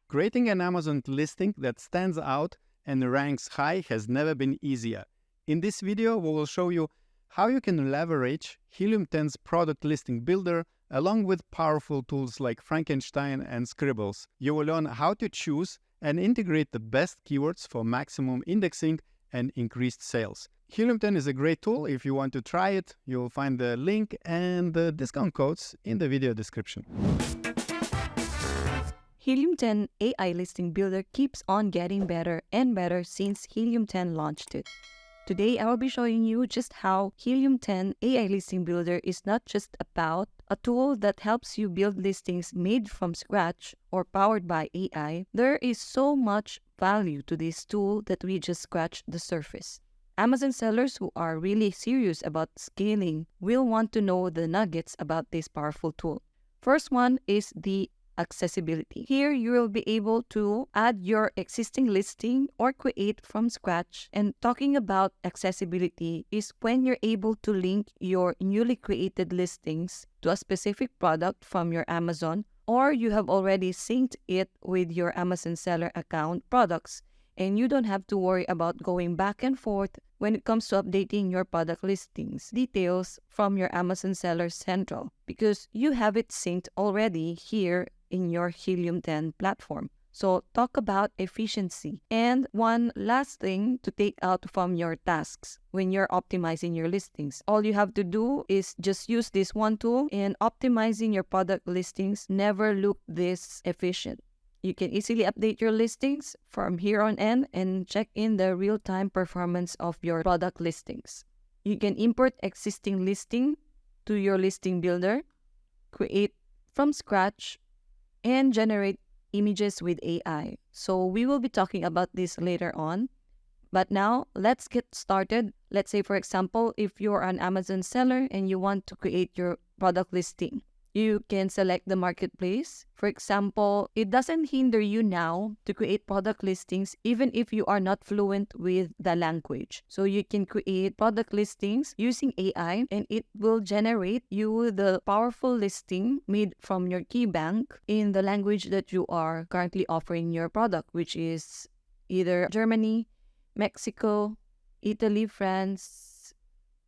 Creating an Amazon listing that stands out and ranks high has never been easier. In this video, we will show you how you can leverage Helium 10's product listing builder along with powerful tools like Frankenstein and Scribbles. You will learn how to choose and integrate the best keywords for maximum indexing and increased sales. Helium 10 is a great tool. If you want to try it, you will find the link and the discount codes in the video description. Helium 10 AI Listing Builder keeps on getting better and better since Helium 10 launched it. Today, I will be showing you just how Helium 10 AI Listing Builder is not just about a tool that helps you build listings made from scratch or powered by AI. There is so much value to this tool that we just scratched the surface. Amazon sellers who are really serious about scaling will want to know the nuggets about this powerful tool. First one is the accessibility. Here, you will be able to add your existing listing or create from scratch. And talking about accessibility is when you're able to link your newly created listings to a specific product from your Amazon, or you have already synced it with your Amazon seller account products, and you don't have to worry about going back and forth when it comes to updating your product listings details from your Amazon Seller Central, because you have it synced already here in your Helium 10 platform. So talk about efficiency. And one last thing to take out from your tasks when you're optimizing your listings. All you have to do is just use this one tool, and optimizing your product listings never look this efficient. You can easily update your listings from here on in and check in the real-time performance of your product listings. You can import existing listing to your listing builder, create from scratch, and generate images with AI. So we will be talking about this later on. But now, let's get started. Let's say, for example, if you're an Amazon seller and you want to create your product listing, you can select the marketplace. For example, it doesn't hinder you now to create product listings even if you are not fluent with the language. So you can create product listings using AI, and it will generate you the powerful listing made from your key bank in the language that you are currently offering your product, which is either Germany, Mexico, Italy, France,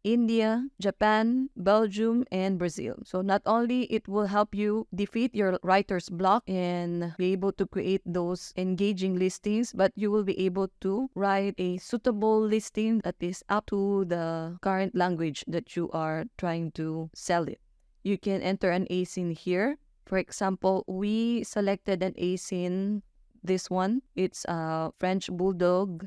India, Japan, Belgium, and Brazil. So not only it will help you defeat your writer's block and be able to create those engaging listings, but you will be able to write a suitable listing that is up to the current language that you are trying to sell it. You can enter an ASIN here. For example, we selected an ASIN. This one, it's a French Bulldog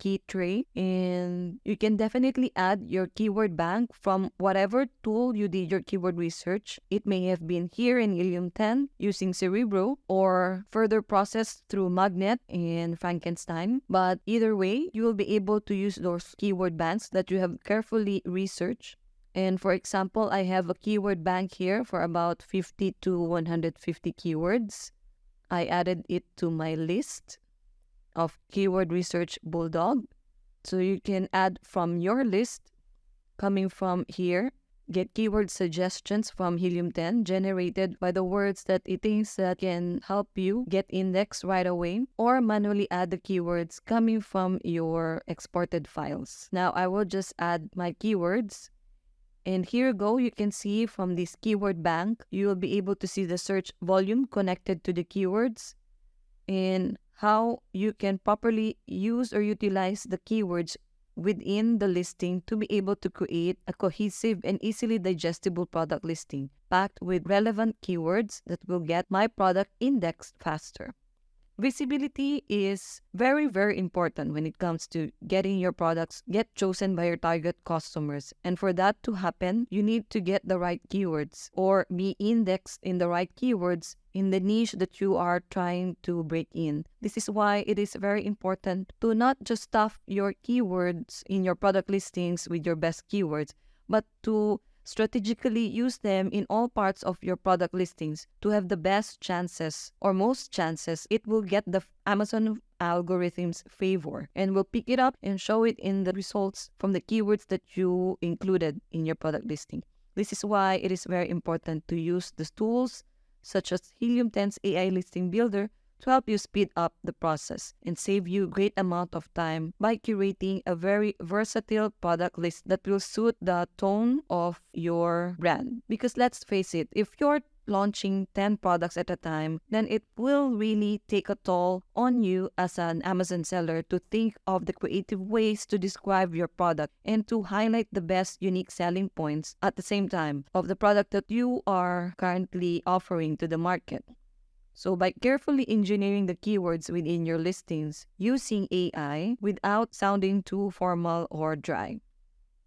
key tray, and you can definitely add your keyword bank from whatever tool you did your keyword research. It may have been here in Helium 10 using Cerebro or further processed through Magnet and Frankenstein. But either way, you will be able to use those keyword banks that you have carefully researched. And for example, I have a keyword bank here for about 50 to 150 keywords. I added it to my list of keyword research Bulldog. So you can add from your list, coming from here, get keyword suggestions from Helium 10 generated by the words that it thinks that can help you get indexed right away, or manually add the keywords coming from your exported files. Now I will just add my keywords. And here you go, you can see from this keyword bank, you will be able to see the search volume connected to the keywords and how you can properly use or utilize the keywords within the listing to be able to create a cohesive and easily digestible product listing packed with relevant keywords that will get my product indexed faster. Visibility is very, very important when it comes to getting your products get chosen by your target customers. And for that to happen, you need to get the right keywords or be indexed in the right keywords in the niche that you are trying to break in. This is why it is very important to not just stuff your keywords in your product listings with your best keywords, but to strategically use them in all parts of your product listings to have the best chances or most chances it will get the Amazon algorithm's favor and will pick it up and show it in the results from the keywords that you included in your product listing. This is why it is very important to use the tools such as Helium 10's AI Listing Builder to help you speed up the process and save you great amount of time by curating a very versatile product list that will suit the tone of your brand. Because let's face it, if you're launching 10 products at a time, then it will really take a toll on you as an Amazon seller to think of the creative ways to describe your product and to highlight the best unique selling points at the same time of the product that you are currently offering to the market. So by carefully engineering the keywords within your listings using AI without sounding too formal or dry.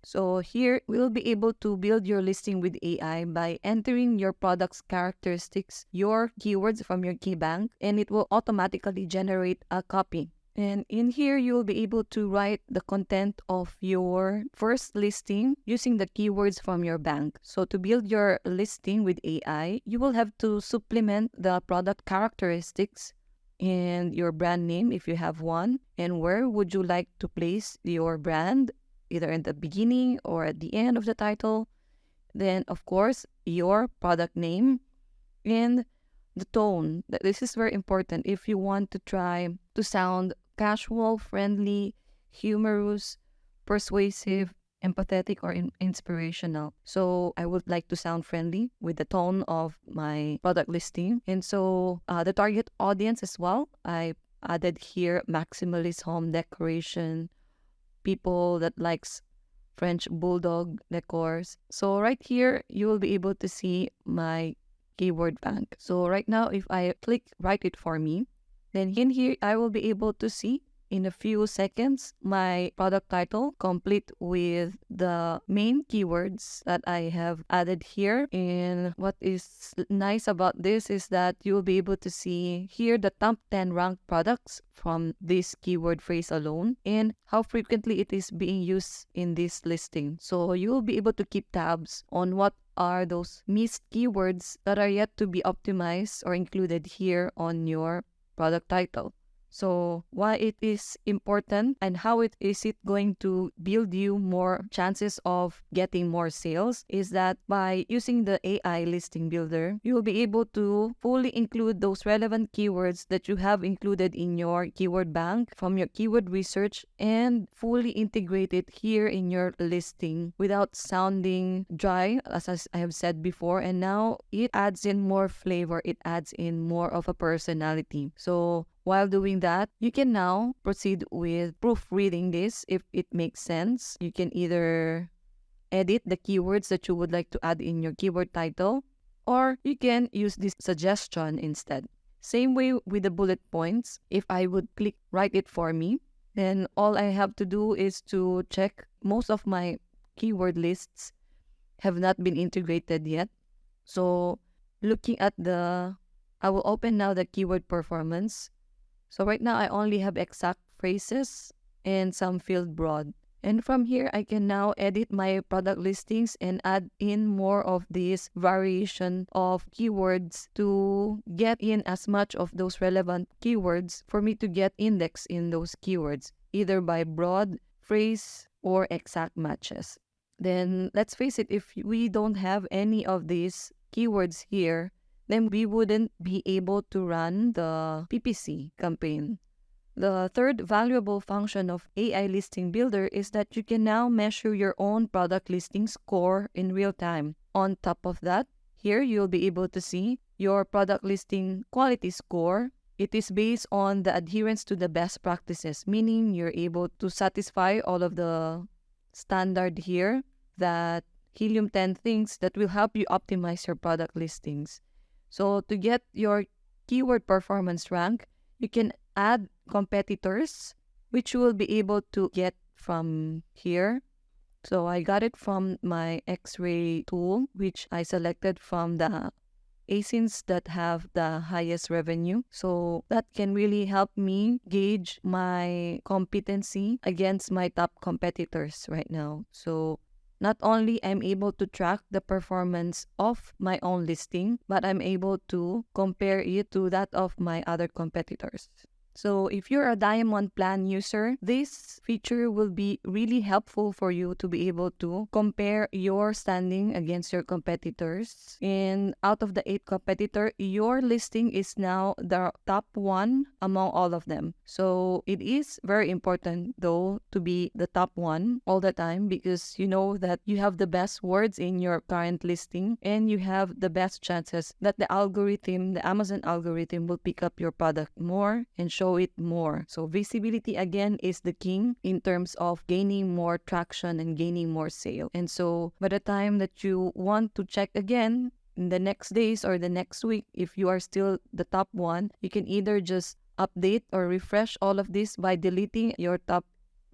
So here, we'll be able to build your listing with AI by entering your product's characteristics, your keywords from your key bank, and it will automatically generate a copy. And in here, you'll be able to write the content of your first listing using the keywords from your bank. So to build your listing with AI, you will have to supplement the product characteristics and your brand name if you have one, and where would you like to place your brand, either in the beginning or at the end of the title. Then, of course, your product name and the tone. This is very important if you want to try to sound casual, friendly, humorous, persuasive, empathetic, or inspirational. So I would like to sound friendly with the tone of my product listing. And so the target audience as well, I added here maximalist home decoration, people that likes French bulldog decors. So right here, you will be able to see my keyword bank. So right now, if I click write it for me, then in here, I will be able to see in a few seconds my product title complete with the main keywords that I have added here. And what is nice about this is that you'll be able to see here the top 10 ranked products from this keyword phrase alone and how frequently it is being used in this listing. So you'll be able to keep tabs on what are those missed keywords that are yet to be optimized or included here on your product title. So why it is important and how it going to build you more chances of getting more sales is that by using the AI listing builder, you will be able to fully include those relevant keywords that you have included in your keyword bank from your keyword research and fully integrate it here in your listing without sounding dry, as I have said before. And now it adds in more flavor, it adds in more of a personality. So while doing that, you can now proceed with proofreading this if it makes sense. You can either edit the keywords that you would like to add in your keyword title, or you can use this suggestion instead. Same way with the bullet points. If I would click write it for me, then all I have to do is to check most of my keyword lists have not been integrated yet. So looking at I will open now the keyword performance. So right now, I only have exact phrases and some field broad. And from here, I can now edit my product listings and add in more of this variation of keywords to get in as much of those relevant keywords for me to get index in those keywords, either by broad, phrase, or exact matches. Then let's face it, if we don't have any of these keywords here, then we wouldn't be able to run the PPC campaign. The third valuable function of AI Listing Builder is that you can now measure your own product listing score in real time. On top of that, here you'll be able to see your product listing quality score. It is based on the adherence to the best practices, meaning you're able to satisfy all of the standard here that Helium 10 thinks that will help you optimize your product listings. So to get your keyword performance rank, you can add competitors, which you will be able to get from here. So I got it from my X-ray tool, which I selected from the ASINs that have the highest revenue. So that can really help me gauge my competency against my top competitors right now. So not only I'm able to track the performance of my own listing, but I'm able to compare it to that of my other competitors. So if you're a diamond plan user, this feature will be really helpful for you to be able to compare your standing against your competitors. And out of the 8 competitors, your listing is now the top one among all of them. So it is very important though to be the top one all the time, because you know that you have the best words in your current listing and you have the best chances that the Amazon algorithm will pick up your product more and show it more. So visibility again is the king in terms of gaining more traction and gaining more sale. And so by the time that you want to check again in the next days or the next week, if you are still the top one, you can either just update or refresh all of this by deleting your top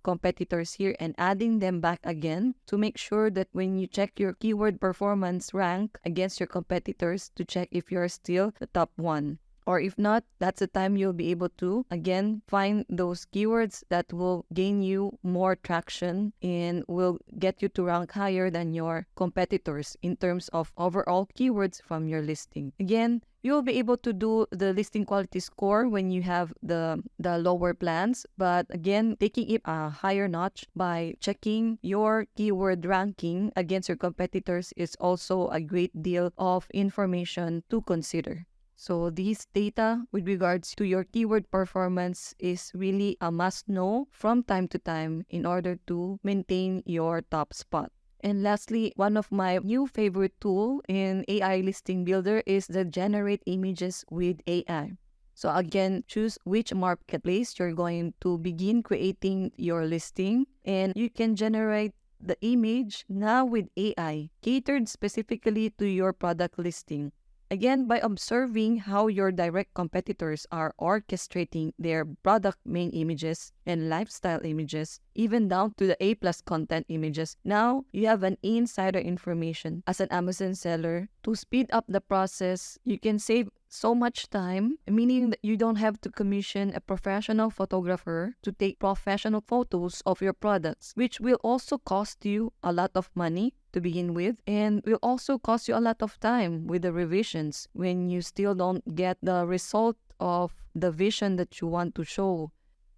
competitors here and adding them back again to make sure that when you check your keyword performance rank against your competitors, to check if you're still the top one. Or if not, that's the time you'll be able to, again, find those keywords that will gain you more traction and will get you to rank higher than your competitors in terms of overall keywords from your listing. Again, you'll be able to do the listing quality score when you have the lower plans, but again, taking it a higher notch by checking your keyword ranking against your competitors is also a great deal of information to consider. So these data with regards to your keyword performance is really a must-know from time to time in order to maintain your top spot. And lastly, one of my new favorite tool in AI Listing Builder is the Generate Images with AI. So again, choose which marketplace you're going to begin creating your listing, and you can generate the image now with AI, catered specifically to your product listing. Again, by observing how your direct competitors are orchestrating their product main images and lifestyle images, even down to the A+ content images, now you have an insider information as an Amazon seller. To speed up the process, you can save so much time, meaning that you don't have to commission a professional photographer to take professional photos of your products, which will also cost you a lot of money to begin with, and will also cost you a lot of time with the revisions when you still don't get the result of the vision that you want to show.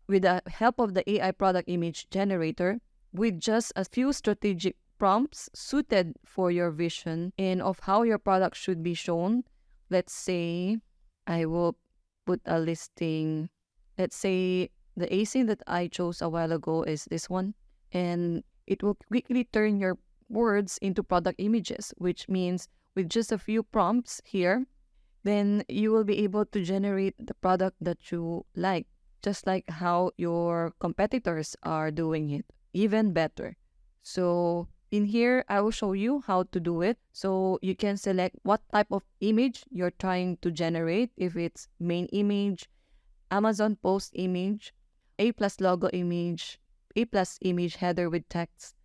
With the help of the AI product image generator, with just a few strategic prompts suited for your vision and of how your product should be shown, let's say I will put a listing. Let's say the AC that I chose a while ago is this one, and it will quickly turn your words into product images, which means with just a few prompts here, then you will be able to generate the product that you like, just like how your competitors are doing it, even better. So in here, I will show you how to do it. So you can select what type of image you're trying to generate, if it's main image, Amazon post image, A+ logo image, A+ image header with text,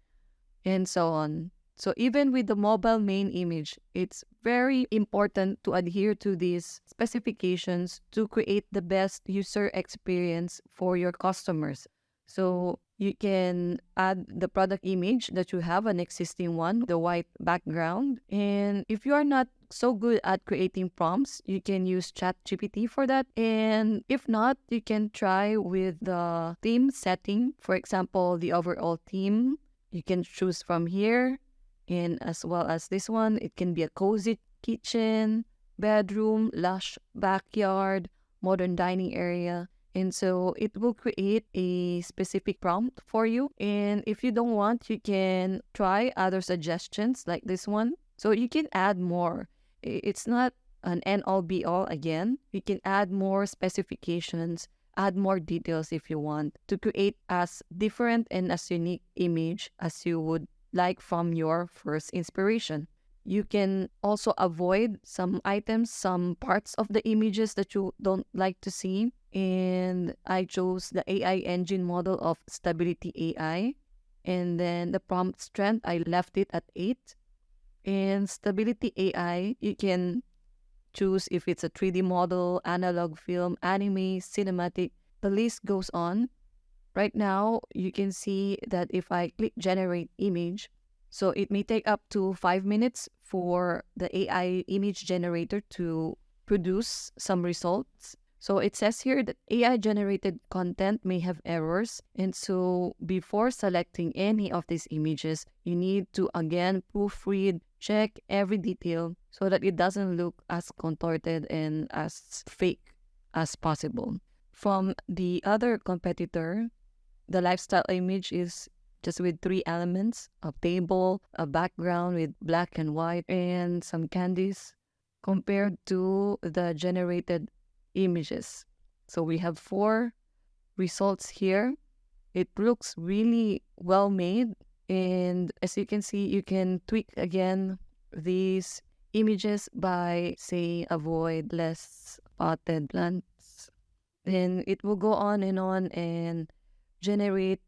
and so on. So even with the mobile main image, it's very important to adhere to these specifications to create the best user experience for your customers. So you can add the product image that you have, an existing one, the white background. And if you are not so good at creating prompts, you can use ChatGPT for that. And if not, you can try with the theme setting. For example, the overall theme, you can choose from here. And as well as this one, it can be a cozy kitchen, bedroom, lush backyard, modern dining area. And so it will create a specific prompt for you. And if you don't want, you can try other suggestions like this one. So you can add more. It's not an end-all be-all again. You can add more specifications, add more details if you want to create as different and as unique image as you would like from your first inspiration. You can also avoid some items, some parts of the images that you don't like to see. And I chose the AI engine model of Stability AI. And then the prompt strength, I left it at 8. And Stability AI, you can choose if it's a 3D model, analog film, anime, cinematic, the list goes on. Right now, you can see that if I click Generate Image, so it may take up to 5 minutes for the AI image generator to produce some results. So it says here that AI-generated content may have errors. And so before selecting any of these images, you need to again proofread, check every detail so that it doesn't look as contorted and as fake as possible. From the other competitor, the lifestyle image is just with 3 elements, a table, a background with black and white, and some candies, compared to the generated images. So we have 4 results here. It looks really well made, and as you can see, you can tweak again these images by saying avoid less potted plants. Then it will go on and generate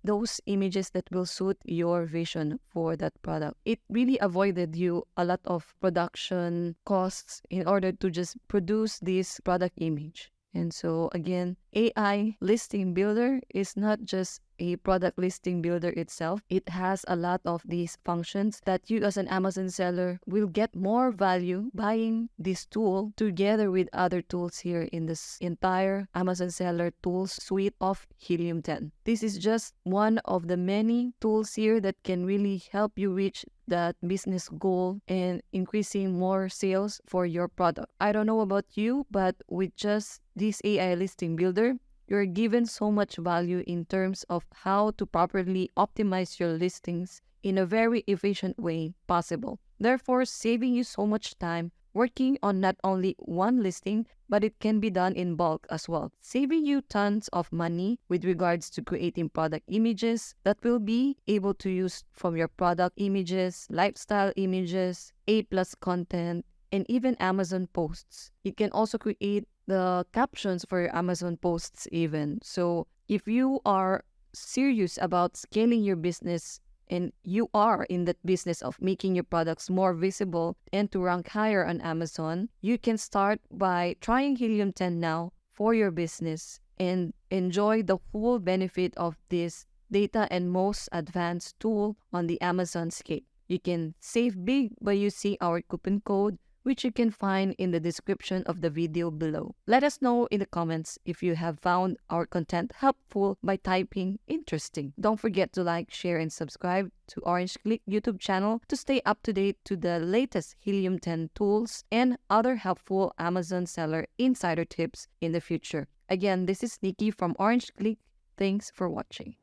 those images that will suit your vision for that product. It really avoided you a lot of production costs in order to just produce this product image. And so again, AI listing builder is not just a product listing builder itself. It has a lot of these functions that you as an Amazon seller will get more value buying this tool together with other tools here in this entire Amazon seller tools suite of Helium 10. This is just one of the many tools here that can really help you reach that business goal and increasing more sales for your product. I don't know about you, but with just this AI listing builder, you're given so much value in terms of how to properly optimize your listings in a very efficient way possible, therefore saving you so much time working on not only one listing, but it can be done in bulk as well, saving you tons of money with regards to creating product images that will be able to use from your product images, lifestyle images, A+ content, and even Amazon posts. You can also create the captions for your Amazon posts even. So if you are serious about scaling your business and you are in that business of making your products more visible and to rank higher on Amazon, you can start by trying Helium 10 now for your business and enjoy the full benefit of this data and most advanced tool on the Amazon scale. You can save big by using our coupon code, which you can find in the description of the video below. Let us know in the comments if you have found our content helpful by typing interesting. Don't forget to like, share, and subscribe to Orange Klik YouTube channel to stay up to date to the latest Helium 10 tools and other helpful Amazon seller insider tips in the future. Again, this is Nikki from Orange Klik. Thanks for watching.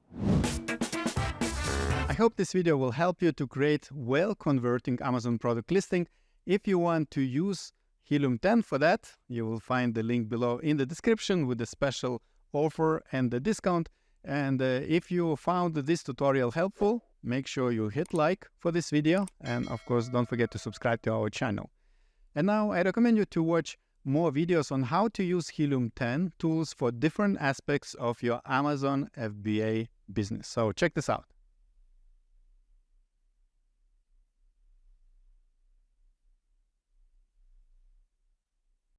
I hope this video will help you to create well-converting Amazon product listing. If you want to use Helium 10 for that, you will find the link below in the description with the special offer and the discount. And if you found this tutorial helpful, make sure you hit like for this video. And of course, don't forget to subscribe to our channel. And now I recommend you to watch more videos on how to use Helium 10 tools for different aspects of your Amazon FBA business. So check this out.